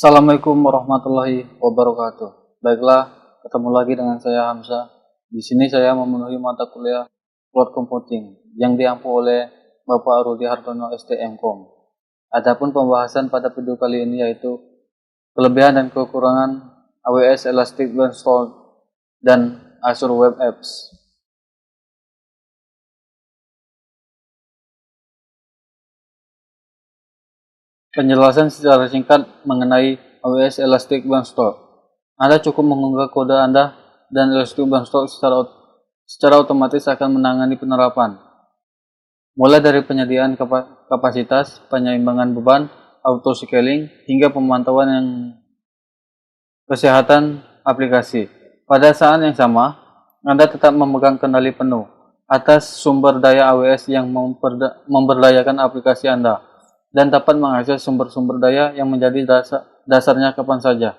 Assalamualaikum warahmatullahi wabarakatuh. Baiklah, ketemu lagi dengan saya Hamzah. Di sini saya memenuhi mata kuliah Cloud Computing yang diampu oleh Bapak Rudi Hartono STMkom. Adapun pembahasan pada video kali ini yaitu kelebihan dan kekurangan AWS Elastic Beanstalk dan Azure Web Apps. Penjelasan secara singkat mengenai AWS Elastic Beanstalk. Anda cukup mengunggah kode Anda dan Elastic Beanstalk secara otomatis akan menangani penerapan. Mulai dari penyediaan kapasitas, penyeimbangan beban, auto scaling, hingga pemantauan yang kesehatan aplikasi. Pada saat yang sama, Anda tetap memegang kendali penuh atas sumber daya AWS yang memberdayakan aplikasi Anda dan dapat mengakses sumber-sumber daya yang menjadi dasarnya kapan saja.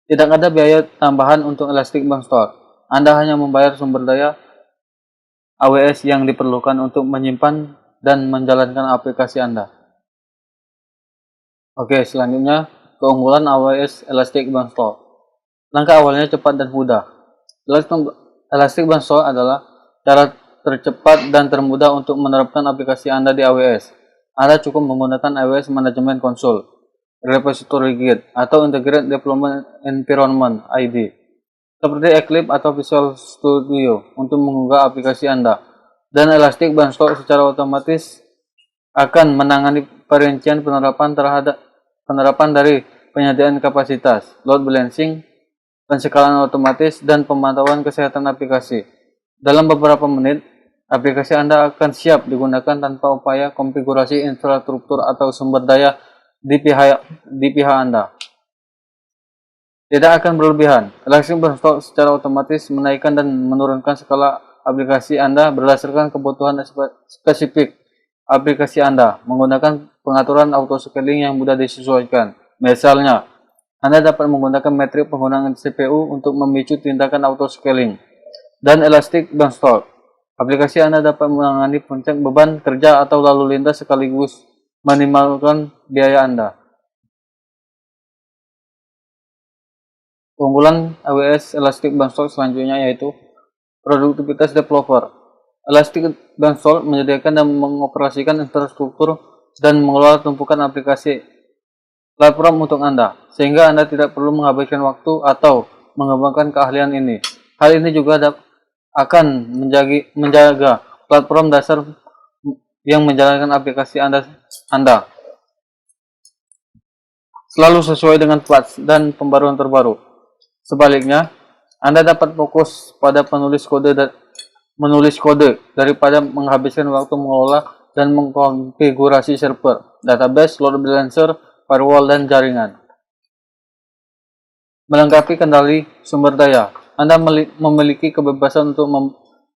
Tidak ada biaya tambahan untuk Elastic Beanstalk. Anda hanya membayar sumber daya AWS yang diperlukan untuk menyimpan dan menjalankan aplikasi Anda. Oke, selanjutnya keunggulan AWS Elastic Beanstalk. Langkah awalnya cepat dan mudah. Elastic Beanstalk adalah cara tercepat dan termudah untuk menerapkan aplikasi Anda di AWS. Anda cukup menggunakan AWS Management Console, Repository Git, atau Integrated Deployment Environment (ID), seperti Eclipse atau Visual Studio untuk mengunggah aplikasi Anda. Dan Elastic Beanstalk secara otomatis akan menangani perincian penerapan dari penyediaan kapasitas, load balancing, penskalan otomatis, dan pemantauan kesehatan aplikasi. Dalam beberapa menit, aplikasi Anda akan siap digunakan tanpa upaya konfigurasi infrastruktur atau sumber daya di pihak Anda. Tidak akan berlebihan. Elastic Beanstalk secara otomatis menaikkan dan menurunkan skala aplikasi Anda berdasarkan kebutuhan spesifik aplikasi Anda menggunakan pengaturan auto scaling yang mudah disesuaikan. Misalnya, Anda dapat menggunakan metrik penggunaan CPU untuk memicu tindakan auto scaling. Dan Elastic Beanstalk, aplikasi Anda dapat menangani puncak beban kerja atau lalu lintas sekaligus meminimalkan biaya Anda. Keunggulan AWS Elastic Beanstalk selanjutnya yaitu produktivitas developer. Elastic Beanstalk menyediakan dan mengoperasikan infrastruktur dan mengelola tumpukan aplikasi platform untuk Anda, sehingga Anda tidak perlu menghabiskan waktu atau mengembangkan keahlian ini. Hal ini juga akan menjaga platform dasar yang menjalankan aplikasi Anda selalu sesuai dengan patch dan pembaruan terbaru. Sebaliknya, Anda dapat fokus pada menulis kode daripada menghabiskan waktu mengelola dan mengkonfigurasi server, database, load balancer, firewall, dan jaringan. Melengkapi kendali sumber daya. Anda memiliki kebebasan untuk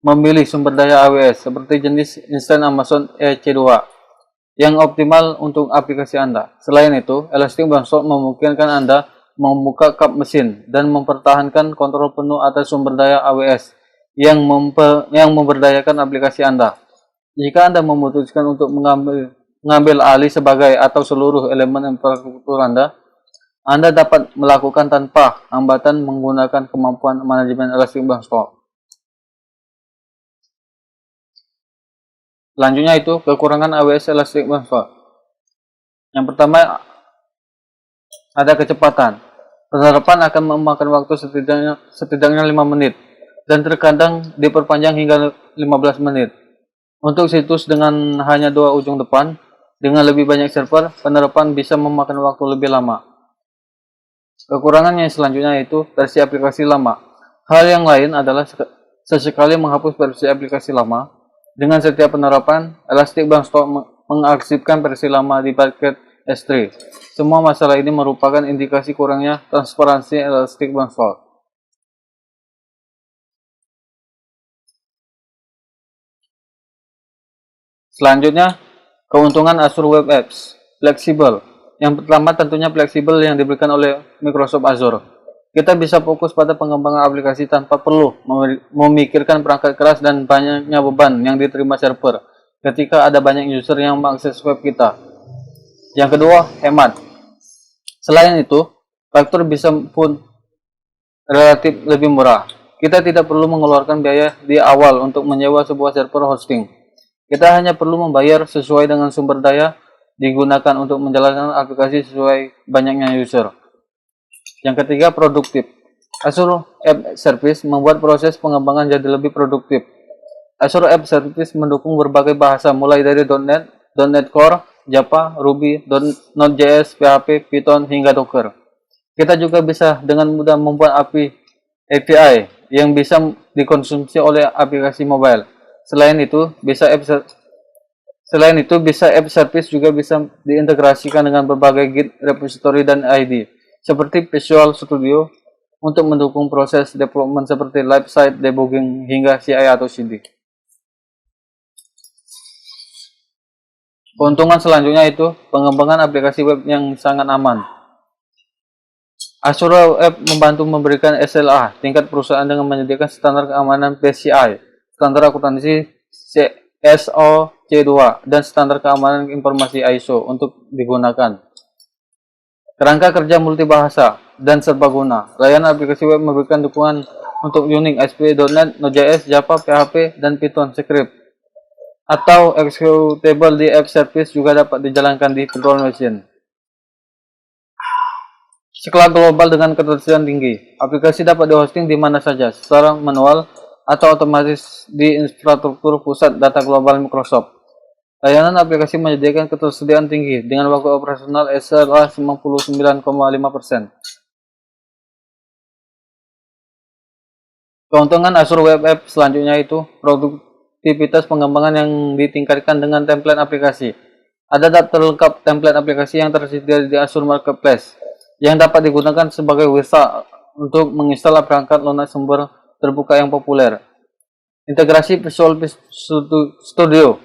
memilih sumber daya AWS seperti jenis instan Amazon EC2 yang optimal untuk aplikasi Anda. Selain itu, Elastic Beanstalk memungkinkan Anda membuka kap mesin dan mempertahankan kontrol penuh atas sumber daya AWS yang memberdayakan aplikasi Anda. Jika Anda memutuskan untuk mengambil alih sebagai atau seluruh elemen infrastruktur Anda dapat melakukan tanpa hambatan menggunakan kemampuan manajemen Elastic Beanstalk. Selanjutnya itu kekurangan AWS Elastic Beanstalk. Yang pertama, ada kecepatan. Penerapan akan memakan waktu setidaknya 5 menit dan terkadang diperpanjang hingga 15 menit. Untuk situs dengan hanya 2 ujung depan dengan lebih banyak server, penerapan bisa memakan waktu lebih lama. Kekurangannya selanjutnya yaitu versi aplikasi lama. Hal yang lain adalah sesekali menghapus versi aplikasi lama. Dengan setiap penerapan, Elastic Beanstalk mengarsipkan versi lama di paket S3. Semua masalah ini merupakan indikasi kurangnya transparansi Elastic Beanstalk. Selanjutnya, keuntungan Azure Web Apps. Fleksibel. Yang pertama tentunya fleksibel yang diberikan oleh Microsoft Azure. Kita bisa fokus pada pengembangan aplikasi tanpa perlu memikirkan perangkat keras dan banyaknya beban yang diterima server ketika ada banyak user yang mengakses web kita. Yang kedua, hemat. Selain itu, faktur bisa pun relatif lebih murah. Kita tidak perlu mengeluarkan biaya di awal untuk menyewa sebuah server hosting. Kita hanya perlu membayar sesuai dengan sumber daya digunakan untuk menjalankan aplikasi sesuai banyaknya user. Yang ketiga, produktif. Azure App Service membuat proses pengembangan jadi lebih produktif. Azure App Service mendukung berbagai bahasa mulai dari .NET, .NET Core, Java, Ruby, Node.js, PHP, Python, hingga Docker. Kita juga bisa dengan mudah membuat API yang bisa dikonsumsi oleh aplikasi mobile. Selain itu, App Service juga bisa diintegrasikan dengan berbagai Git repository dan ID, seperti Visual Studio untuk mendukung proses development seperti live site debugging hingga CI atau CD. Keuntungan selanjutnya itu pengembangan aplikasi web yang sangat aman. Azure App membantu memberikan SLA tingkat perusahaan dengan menyediakan standar keamanan PCI, standar akuntansi SOC2, dan standar keamanan informasi ISO untuk digunakan. Kerangka kerja multibahasa dan serbaguna. Layanan aplikasi web memberikan dukungan untuk Unix, ASP.NET, Node.js, Java, PHP, dan Python script. Atau executable di app service juga dapat dijalankan di virtual machine. Skala global dengan ketersediaan tinggi. Aplikasi dapat dihosting di mana saja, secara manual atau otomatis di infrastruktur pusat data global Microsoft. Layanan aplikasi menyediakan ketersediaan tinggi dengan waktu operasional SLA 99,5%. Keuntungan Azure Web App selanjutnya itu produktivitas pengembangan yang ditingkatkan dengan template aplikasi. Ada daftar lengkap template aplikasi yang tersedia di Azure Marketplace yang dapat digunakan sebagai wizard untuk menginstal perangkat lunak sumber terbuka yang populer. Integrasi Visual Studio.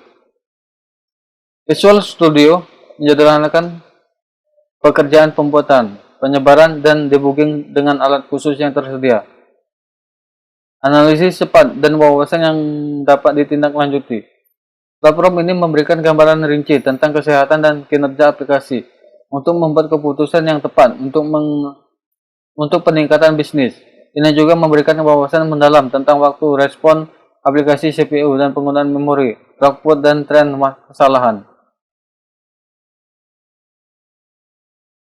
Visual Studio menyederhanakan pekerjaan pembuatan, penyebaran, dan debugging dengan alat khusus yang tersedia. Analisis cepat dan wawasan yang dapat ditindaklanjuti. Platform ini memberikan gambaran rinci tentang kesehatan dan kinerja aplikasi untuk membuat keputusan yang tepat untuk peningkatan bisnis. Ini juga memberikan wawasan mendalam tentang waktu respon aplikasi CPU dan penggunaan memori, throughput, dan tren kesalahan.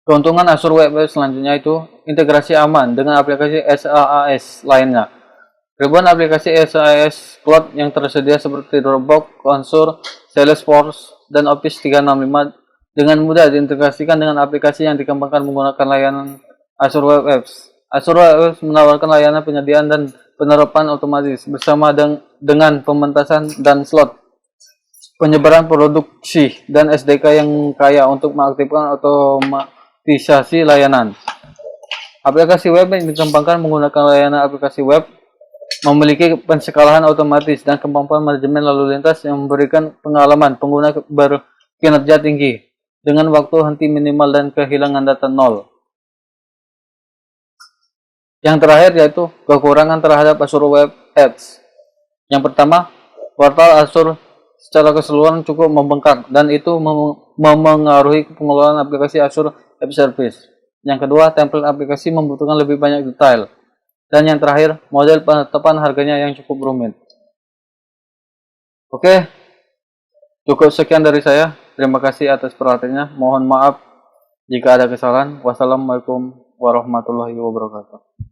Keuntungan Azure Web App selanjutnya itu integrasi aman dengan aplikasi SaaS lainnya. Ribuan aplikasi SaaS Cloud yang tersedia seperti Dropbox, Azure, Salesforce, dan Office 365 dengan mudah diintegrasikan dengan aplikasi yang dikembangkan menggunakan layanan Azure Web Apps. Azure Web Apps menawarkan layanan penyediaan dan penerapan otomatis bersama dengan pementasan dan slot, penyebaran produksi, dan SDK yang kaya untuk mengaktifkan otomatisasi layanan. Aplikasi web yang dikembangkan menggunakan layanan aplikasi web memiliki penskalahan otomatis dan kemampuan manajemen lalu lintas yang memberikan pengalaman pengguna berkinerja tinggi dengan waktu henti minimal dan kehilangan data nol. Yang terakhir yaitu kekurangan terhadap Azure Web Apps. Yang pertama, portal Azure secara keseluruhan cukup membengkak dan itu memengaruhi pengelolaan aplikasi Azure App Service. Yang kedua, template aplikasi membutuhkan lebih banyak detail. Dan yang terakhir, model penetapan harganya yang cukup rumit. Oke, cukup sekian dari saya. Terima kasih atas perhatiannya. Mohon maaf jika ada kesalahan. Wassalamualaikum warahmatullahi wabarakatuh.